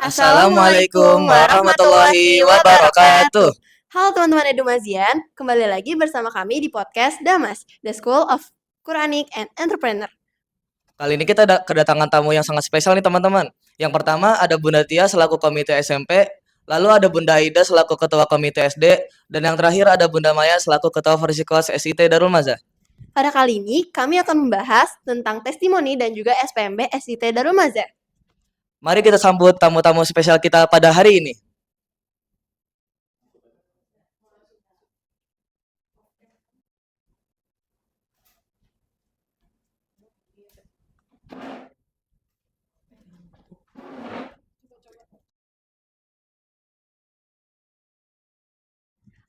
Assalamualaikum warahmatullahi wabarakatuh. Halo teman-teman Edumazian, kembali lagi bersama kami di podcast Damas, The School of Quranic and Entrepreneur. Kali ini kita ada kedatangan tamu yang sangat spesial nih teman-teman. Yang pertama ada Bunda Tia selaku komite SMP, lalu ada Bunda Aida selaku ketua komite SD, dan yang terakhir ada Bunda Maya selaku ketua versi kelas SIT Darul Maza. Pada kali ini kami akan membahas tentang testimoni dan juga SPMB SIT Darul Maza. Mari kita sambut tamu-tamu spesial kita pada hari ini.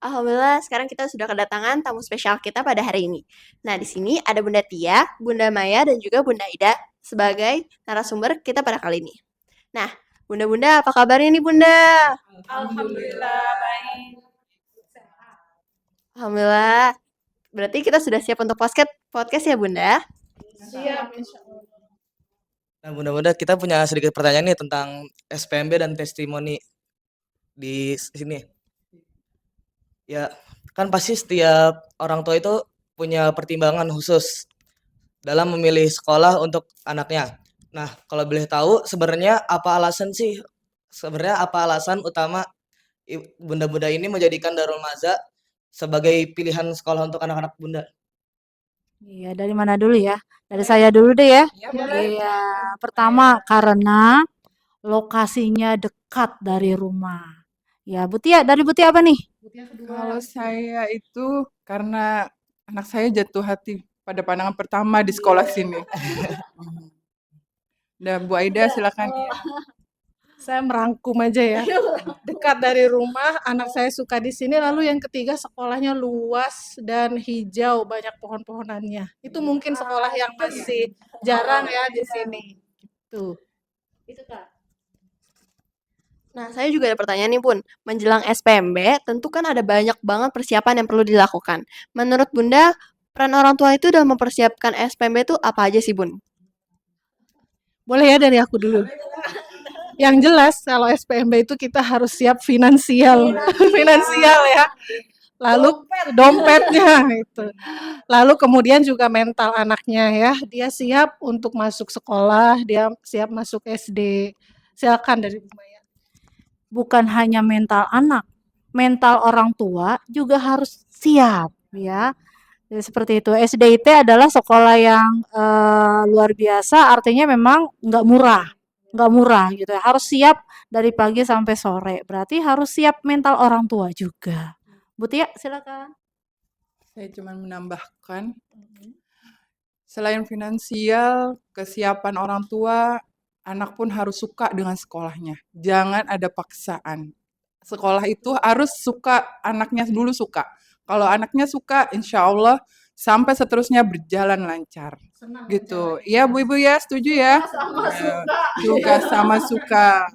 Alhamdulillah, sekarang kita sudah kedatangan tamu spesial kita pada hari ini. Nah, di sini ada Bunda Tia, Bunda Maya, dan juga Bunda Ida sebagai narasumber kita pada kali ini. Nah, Bunda-bunda, apa kabarnya nih Bunda? Alhamdulillah baik. Alhamdulillah. Berarti kita sudah siap untuk podcast ya Bunda? Siap insyaallah. Nah Bunda-Bunda kita punya sedikit pertanyaan nih tentang SPMB dan testimoni di sini. Ya, kan pasti setiap orang tua itu punya pertimbangan khusus dalam memilih sekolah untuk anaknya. Nah, kalau boleh tahu sebenarnya apa alasan utama bunda-bunda ini menjadikan Darul Maza sebagai pilihan sekolah untuk anak-anak bunda? Iya, dari mana dulu ya? Dari saya dulu deh ya. Ya boleh. Iya, pertama karena lokasinya dekat dari rumah. Ya, Butia, dari Butia apa nih? Kalau saya itu karena anak saya jatuh hati pada pandangan pertama di sekolah sini. Dan Bu Aida silakan. Saya merangkum aja ya. Dekat dari rumah, anak saya suka di sini. Lalu yang ketiga, sekolahnya luas dan hijau, banyak pohon-pohonannya. Itu mungkin sekolah yang masih jarang ya di sini. Gitu. Itu Kak. Nah, saya juga ada pertanyaan nih Bun. Menjelang SPMB, tentu kan ada banyak banget persiapan yang perlu dilakukan. Menurut Bunda, peran orang tua itu dalam mempersiapkan SPMB itu apa aja sih Bun? Boleh ya dari aku dulu. Yang jelas kalau SPMB itu kita harus siap finansial. Finansial ya. Lalu dompetnya itu. Lalu kemudian juga mental anaknya ya. Dia siap untuk masuk sekolah, dia siap masuk SD. Silakan dari Bu Maya. Bukan hanya mental anak, mental orang tua juga harus siap ya. Jadi seperti itu. SDIT adalah sekolah yang luar biasa, artinya memang nggak murah gitu. Harus siap dari pagi sampai sore. Berarti harus siap mental orang tua juga. Butia, silakan. Saya cuma menambahkan selain finansial, kesiapan orang tua, anak pun harus suka dengan sekolahnya. Jangan ada paksaan. Sekolah itu harus suka, anaknya dulu suka. Kalau anaknya suka, insya Allah sampai seterusnya berjalan lancar. Gitu. Iya Bu Ibu ya, setuju ya? Juga sama suka.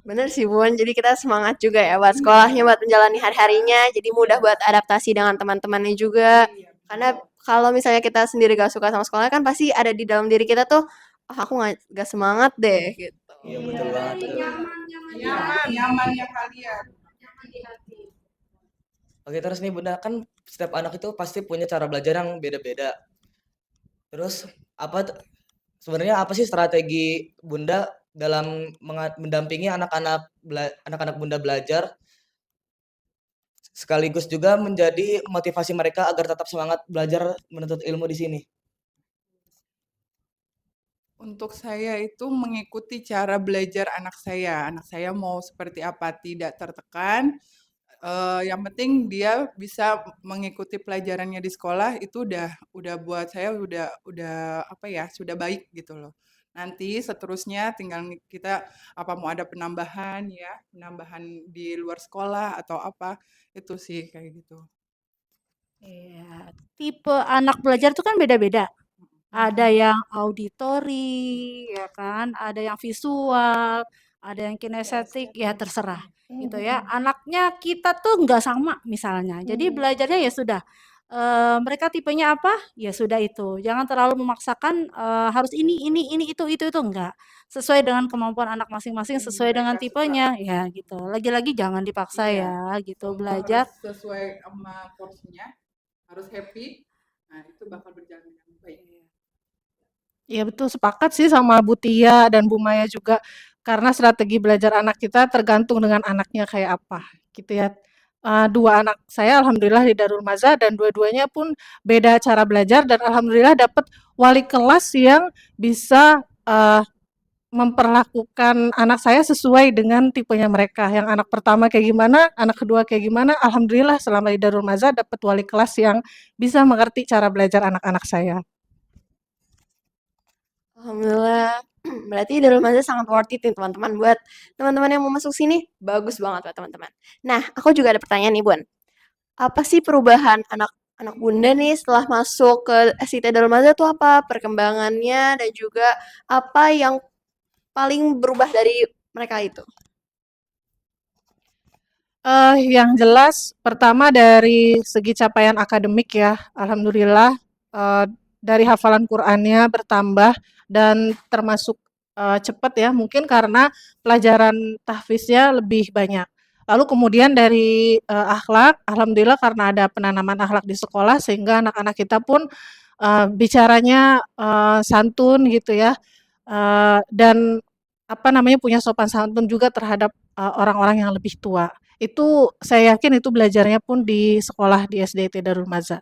Bener sih Bun, jadi kita semangat juga ya buat sekolahnya, buat menjalani hari-harinya. Jadi mudah buat adaptasi dengan teman-temannya juga. Karena kalau misalnya kita sendiri gak suka sama sekolah kan pasti ada di dalam diri kita tuh, oh, aku gak semangat deh gitu. Iya betul banget tuh. Nyamannya kalian. Oke terus nih Bunda, kan setiap anak itu pasti punya cara belajar yang beda-beda. Terus sebenarnya apa sih strategi Bunda dalam mendampingi anak-anak Bunda belajar sekaligus juga menjadi motivasi mereka agar tetap semangat belajar menuntut ilmu di sini? Untuk saya itu mengikuti cara belajar anak saya. Anak saya mau seperti apa, tidak tertekan. Yang penting dia bisa mengikuti pelajarannya di sekolah itu udah buat saya udah apa ya, sudah baik gitu loh. Nanti seterusnya tinggal kita apa mau ada penambahan ya, penambahan di luar sekolah atau apa, itu sih kayak gitu. Iya, tipe anak belajar itu kan beda-beda. Ada yang auditori, ya kan? Ada yang visual, ada yang kinestetik, ya terserah gitu ya. Anaknya kita tuh nggak sama misalnya. Jadi belajarnya ya sudah mereka tipenya apa, ya sudah itu. Jangan terlalu memaksakan, harus ini, itu, enggak. Sesuai dengan kemampuan anak masing-masing, sesuai dengan Mereka suka. tipenya, ya gitu. Lagi-lagi jangan dipaksa Iya, ya gitu, semua belajar. harus sesuai sama porsinya, harus happy. Nah, itu bakal berjalan dengan baik. Iya betul, sepakat sih sama Bu Tia dan Bu Maya juga. Karena strategi belajar anak kita tergantung dengan anaknya kayak apa, gitu ya. 2 anak saya alhamdulillah di Darul Maza dan dua-duanya pun beda cara belajar dan alhamdulillah dapat wali kelas yang bisa, memperlakukan anak saya sesuai dengan tipenya mereka. Yang anak pertama kayak gimana, anak kedua kayak gimana, alhamdulillah selama di Darul Maza dapat wali kelas yang bisa mengerti cara belajar anak-anak saya. Alhamdulillah. Berarti Darul Maza sangat worth it nih teman-teman. Buat teman-teman yang mau masuk sini, bagus banget buat teman-teman. Nah, aku juga ada pertanyaan nih, Bun. Apa sih perubahan anak Bunda nih setelah masuk ke SIT Darul Maza tuh apa? Perkembangannya dan juga apa yang paling berubah dari mereka itu? Yang jelas pertama dari segi capaian akademik ya, alhamdulillah, dari hafalan Qur'annya bertambah dan termasuk, cepet ya, mungkin karena pelajaran tahfiznya lebih banyak. Lalu kemudian dari, akhlak, alhamdulillah karena ada penanaman akhlak di sekolah sehingga anak-anak kita pun, bicaranya, santun gitu ya, dan apa namanya, punya sopan santun juga terhadap, orang-orang yang lebih tua. Itu saya yakin itu belajarnya pun di sekolah di SDT Darul Maza.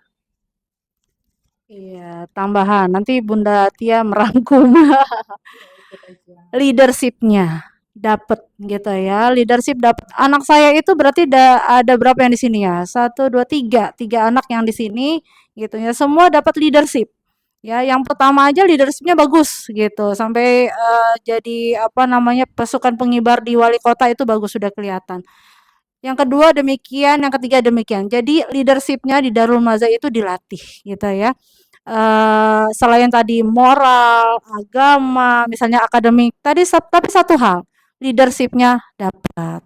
Iya, tambahan, nanti Bunda Tia merangkum leadership-nya dapet gitu ya, leadership dapet. Anak saya itu berarti ada berapa yang di sini ya? 1, 2, 3 anak yang di sini gitu ya, semua dapat leadership. Ya, yang pertama aja leadership-nya bagus gitu, sampai, jadi apa namanya, pasukan pengibar di wali kota itu bagus, sudah kelihatan. Yang kedua demikian, yang ketiga demikian. Jadi leadership-nya di Darul Maza itu dilatih gitu ya. Selain tadi moral, agama, misalnya akademik, tadi tapi satu hal, leadership-nya dapat.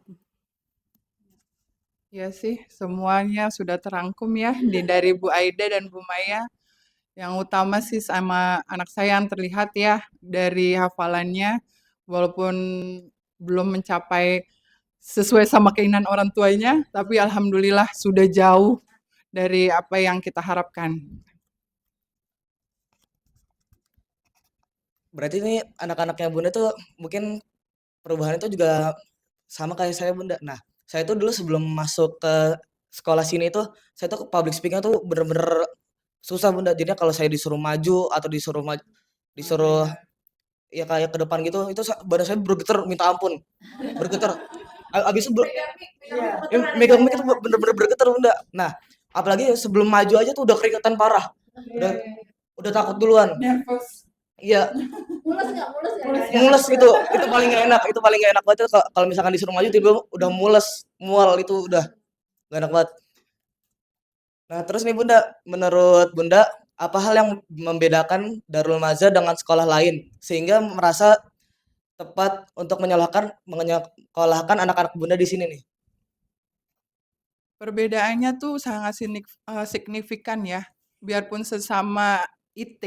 Ya sih, semuanya sudah terangkum ya dari Bu Aida dan Bu Maya. Yang utama sih sama anak saya yang terlihat ya dari hafalannya, walaupun belum mencapai sesuai sama keinginan orang tuanya, tapi alhamdulillah sudah jauh dari apa yang kita harapkan. Berarti ini anak-anaknya Bunda tuh mungkin perubahan itu juga sama kayak saya Bunda. Nah, saya tuh dulu sebelum masuk ke sekolah sini tuh, saya tuh public speaking tuh bener-bener susah Bunda. Jadinya kalau saya disuruh maju atau disuruh ya kayak ke depan gitu, itu badan saya bergetar minta ampun, bergetar. Abis itu ya, megang mic itu bener-bener bergetar Bunda. Nah, apalagi sebelum maju aja tuh udah keringetan parah, udah udah takut duluan. Nervous. Iya, Mules nggak? mules gitu, itu paling gak enak, itu paling gak enak banget itu kalau misalkan disuruh maju tiba-tiba udah mules, mual itu udah gak enak banget. Nah, terus nih Bunda, menurut Bunda, apa hal yang membedakan Darul Maza dengan sekolah lain sehingga merasa tepat untuk menyekolahkan anak-anak Bunda di sini nih? Perbedaannya tuh sangat signifikan ya. Biarpun sesama IT,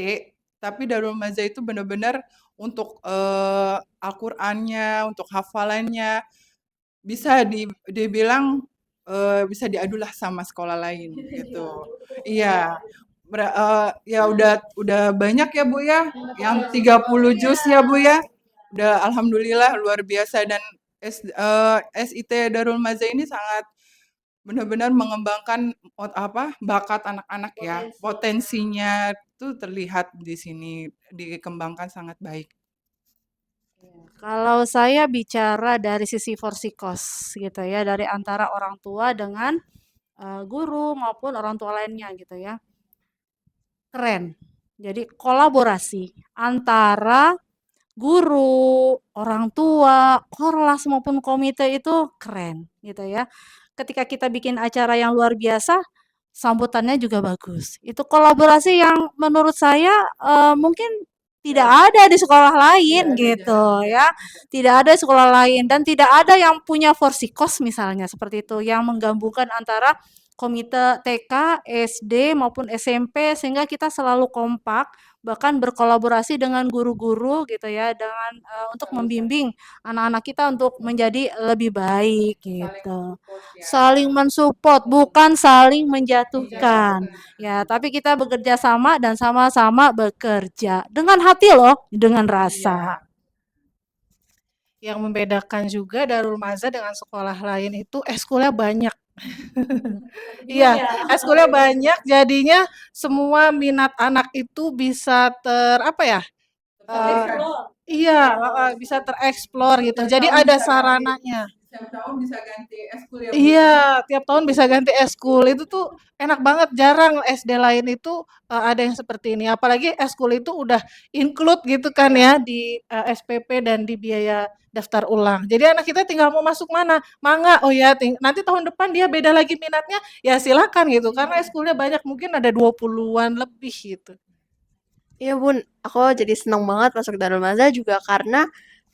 tapi Darul Maza itu benar-benar untuk Al-Qur'annya, untuk hafalannya bisa dibilang bisa diadulah sama sekolah lain gitu. Iya. Ya udah banyak ya Bu ya, yang 30 juz ya Bu ya. Udah alhamdulillah luar biasa dan SIT Darul Maza ini sangat benar-benar mengembangkan bakat anak-anak ya. Potensinya tuh terlihat di sini dikembangkan sangat baik. Kalau saya bicara dari sisi Forsikos gitu ya, dari antara orang tua dengan, guru maupun orang tua lainnya gitu ya. Keren. Jadi kolaborasi antara guru, orang tua, ormas maupun komite itu keren gitu ya. Ketika kita bikin acara yang luar biasa, sambutannya juga bagus. Itu kolaborasi yang menurut saya, mungkin tidak ada di sekolah lain gitu ya. Tidak ada di sekolah lain dan tidak ada yang punya Forsikos misalnya seperti itu, yang menggabungkan antara komite TK, SD maupun SMP sehingga kita selalu kompak, bahkan berkolaborasi dengan guru-guru gitu ya, dengan untuk membimbing anak-anak kita untuk menjadi lebih baik gitu. Saling mensupport, bukan saling menjatuhkan. Ya, tapi kita bekerja sama dan sama-sama bekerja dengan hati loh, dengan rasa. Yang membedakan juga Darul Maza dengan sekolah lain itu ekskulnya banyak. Iya, ekskulnya banyak jadinya semua minat anak itu bisa apa ya? Iya, bisa tereksplor gitu. Jadi ada sarananya. Setiap tahun bisa ganti eskul ya Bu? Iya, tiap tahun bisa ganti eskul. Itu tuh enak banget, jarang SD lain itu ada yang seperti ini. Apalagi eskul itu udah include gitu kan ya di SPP dan di biaya daftar ulang. Jadi anak kita tinggal mau masuk mana, mangga. Oh ya, nanti tahun depan dia beda lagi minatnya, ya silakan gitu. Karena eskulnya banyak, mungkin ada 20-an lebih gitu. Iya Bun, aku jadi seneng banget masuk Darul Maza juga karena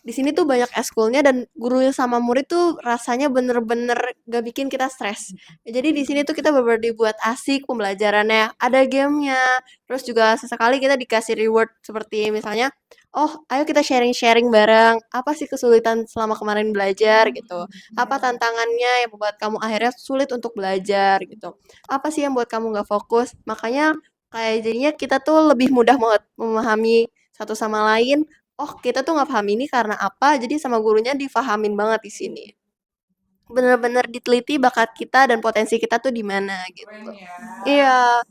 di sini tuh banyak eskulnya dan guru sama murid tuh rasanya bener-bener gak bikin kita stres. Jadi di sini tuh kita bener-bener dibuat asik pembelajarannya, ada gamenya, terus juga sesekali kita dikasih reward seperti misalnya, oh ayo kita sharing-sharing bareng, apa sih kesulitan selama kemarin belajar gitu, apa tantangannya yang membuat kamu akhirnya sulit untuk belajar gitu, apa sih yang buat kamu gak fokus, makanya kayak jadinya kita tuh lebih mudah banget memahami satu sama lain. Oh, kita tuh nggak paham ini karena apa, jadi sama gurunya difahamin banget di sini. Bener-bener diteliti bakat kita dan potensi kita tuh di mana gitu. Keren ya. Iya.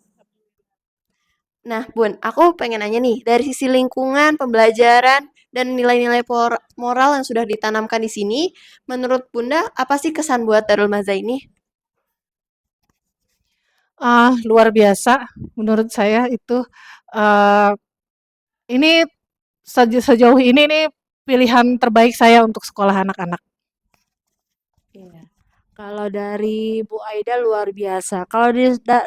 Nah, Bun, aku pengen nanya nih, dari sisi lingkungan, pembelajaran, dan nilai-nilai moral yang sudah ditanamkan di sini, menurut Bunda, apa sih kesan buat Darul Maza ini? Luar biasa menurut saya itu. Ini sejauh ini nih pilihan terbaik saya untuk sekolah anak-anak. Iya. Kalau dari Bu Aida luar biasa. Kalau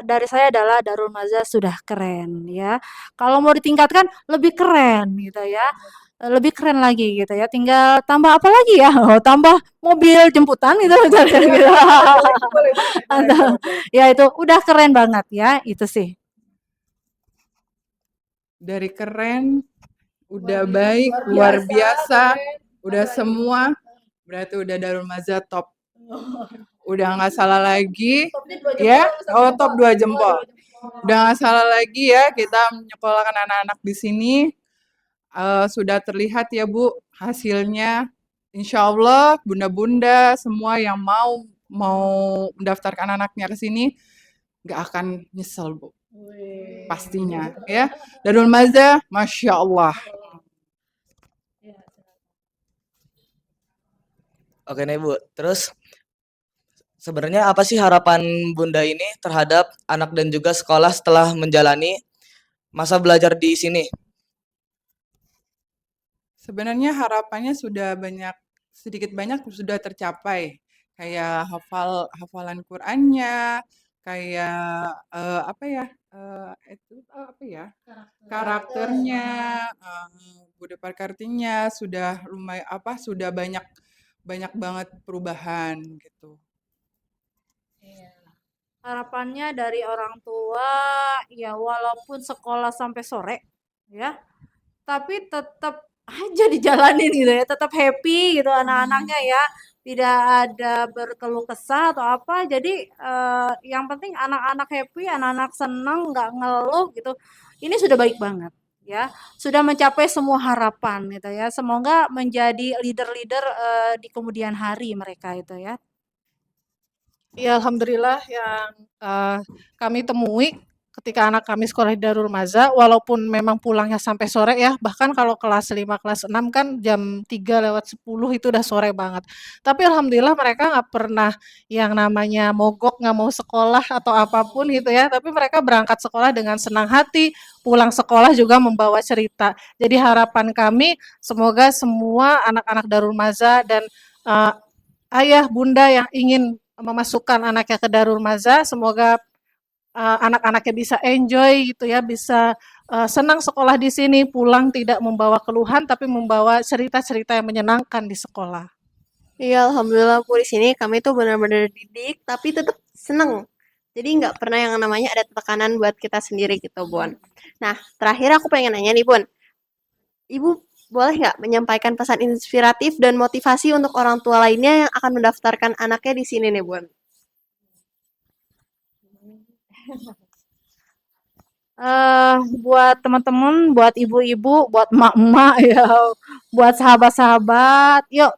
dari saya adalah Darul Maza sudah keren ya. Kalau mau ditingkatkan lebih keren gitu ya. Lebih keren lagi gitu ya. Tinggal tambah apa lagi ya? Oh, tambah mobil jemputan gitu misalnya gitu. Ya itu udah keren banget ya, itu sih. Dari keren, udah baik, luar biasa, udah semua, berarti udah Darul Maza top. Udah nggak salah lagi, ya, oh top 2 jempol. Udah nggak salah lagi ya, kita menyekolahkan anak-anak di sini. Sudah terlihat ya Bu hasilnya. Insya Allah bunda-bunda semua yang mau mendaftarkan anaknya ke sini nggak akan nyesel Bu. Pastinya ya. Darul Maza, Masya Allah. Oke nih Bu, terus sebenarnya apa sih harapan Bunda ini terhadap anak dan juga sekolah setelah menjalani masa belajar di sini? Sebenarnya harapannya sudah sedikit banyak sudah tercapai. Kayak hafalan Qur'annya, kayak karakternya, Budi Pekertinya sudah sudah banyak banget perubahan gitu. Harapannya dari orang tua ya walaupun sekolah sampai sore ya, tapi tetap aja dijalanin gitu ya, tetap happy gitu anak-anaknya ya, tidak ada berkeluh kesah atau apa. Jadi yang penting anak-anak happy, anak-anak senang, nggak ngeluh gitu. Ini sudah baik banget ya, sudah mencapai semua harapan gitu ya. Semoga menjadi leader-leader di kemudian hari mereka itu ya. Ya alhamdulillah yang kami temui ketika anak kami sekolah di Darul Maza, walaupun memang pulangnya sampai sore ya, bahkan kalau kelas 5, kelas 6 kan jam 3:10 itu udah sore banget. Tapi alhamdulillah mereka nggak pernah yang namanya mogok, nggak mau sekolah atau apapun gitu ya, tapi mereka berangkat sekolah dengan senang hati, pulang sekolah juga membawa cerita. Jadi harapan kami semoga semua anak-anak Darul Maza dan ayah, bunda yang ingin memasukkan anaknya ke Darul Maza, semoga anak-anaknya bisa enjoy gitu ya, bisa senang sekolah di sini, pulang tidak membawa keluhan tapi membawa cerita-cerita yang menyenangkan di sekolah. Iya, alhamdulillah Bu di sini kami tuh benar-benar didik tapi tetap seneng. Jadi nggak pernah yang namanya ada tekanan buat kita sendiri gitu, Bun. Nah, terakhir aku pengen nanya nih, Bun. Ibu boleh nggak menyampaikan pesan inspiratif dan motivasi untuk orang tua lainnya yang akan mendaftarkan anaknya di sini nih, Bun? Buat teman-teman, buat ibu-ibu, buat emak-emak ya, buat sahabat-sahabat, yuk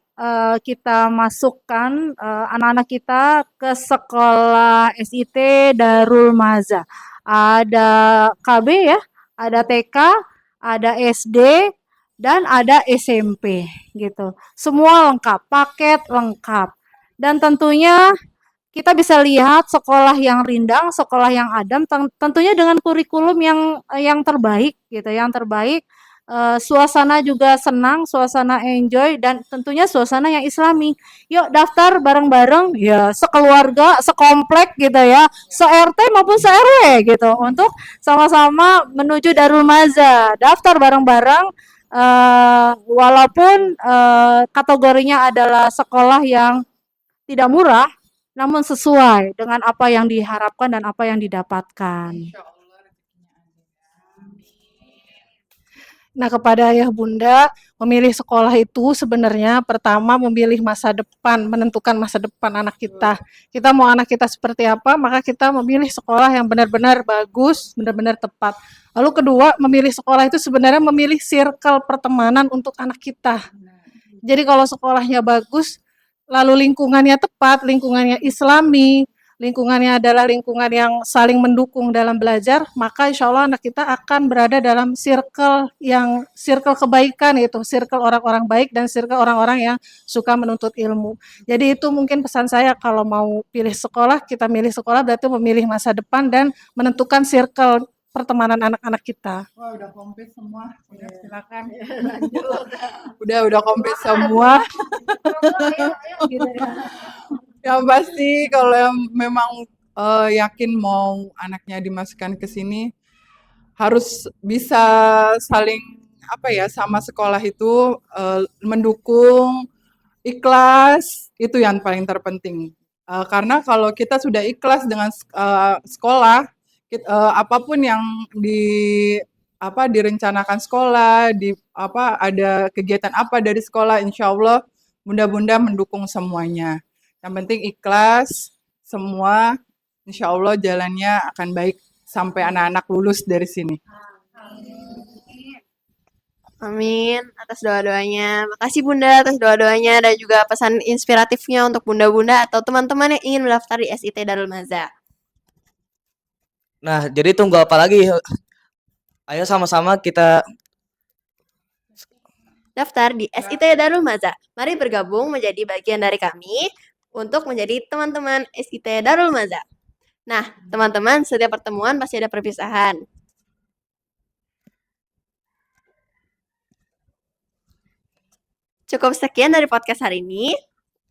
kita masukkan anak-anak kita ke sekolah SIT Darul Maza. Ada KB ya, ada TK, ada SD, dan ada SMP gitu. Semua lengkap, paket lengkap. Dan tentunya kita bisa lihat sekolah yang rindang, sekolah yang adem, tentunya dengan kurikulum yang terbaik gitu, yang terbaik. Suasana juga senang, suasana enjoy, dan tentunya suasana yang islami. Yuk daftar bareng-bareng, ya sekeluarga, sekomplek gitu ya, se-RT maupun se-RW gitu, untuk sama-sama menuju Darul Maza. Daftar bareng-bareng, walaupun kategorinya adalah sekolah yang tidak murah, namun sesuai dengan apa yang diharapkan dan apa yang didapatkan. Insya Allah rezekinya ada. Nah, kepada ayah bunda, memilih sekolah itu sebenarnya pertama memilih masa depan, menentukan masa depan anak kita. Kita mau anak kita seperti apa, maka kita memilih sekolah yang benar-benar bagus, benar-benar tepat. Lalu kedua, memilih sekolah itu sebenarnya memilih circle pertemanan untuk anak kita. Jadi kalau sekolahnya bagus, lalu lingkungannya tepat, lingkungannya islami, lingkungannya adalah lingkungan yang saling mendukung dalam belajar, maka insya Allah anak kita akan berada dalam circle kebaikan, yaitu circle orang-orang baik dan circle orang-orang yang suka menuntut ilmu. Jadi itu mungkin pesan saya, kalau mau pilih sekolah, kita milih sekolah berarti memilih masa depan dan menentukan circle pertemanan anak-anak kita. Wah, udah komplit semua. Udah, silakan. Udah komplit semua. Yang pasti kalau yang memang yakin mau anaknya dimasukkan ke sini, harus bisa saling sama sekolah itu mendukung, ikhlas, itu yang paling terpenting. Karena kalau kita sudah ikhlas dengan sekolah, apapun yang direncanakan sekolah, ada kegiatan apa dari sekolah, insya Allah bunda-bunda mendukung semuanya. Yang penting ikhlas, semua insya Allah jalannya akan baik sampai anak-anak lulus dari sini. Amin atas doa-doanya. Makasih Bunda atas doa-doanya dan juga pesan inspiratifnya untuk bunda-bunda atau teman-teman yang ingin mendaftar di SIT Darul Maza. Nah, jadi tunggu apa lagi? Ayo sama-sama kita daftar di SIT Darul Maza. Mari bergabung menjadi bagian dari kami untuk menjadi teman-teman SIT Darul Maza. Nah, teman-teman, setiap pertemuan pasti ada perpisahan. Cukup sekian dari podcast hari ini.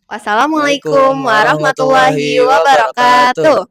Wassalamualaikum warahmatullahi wabarakatuh.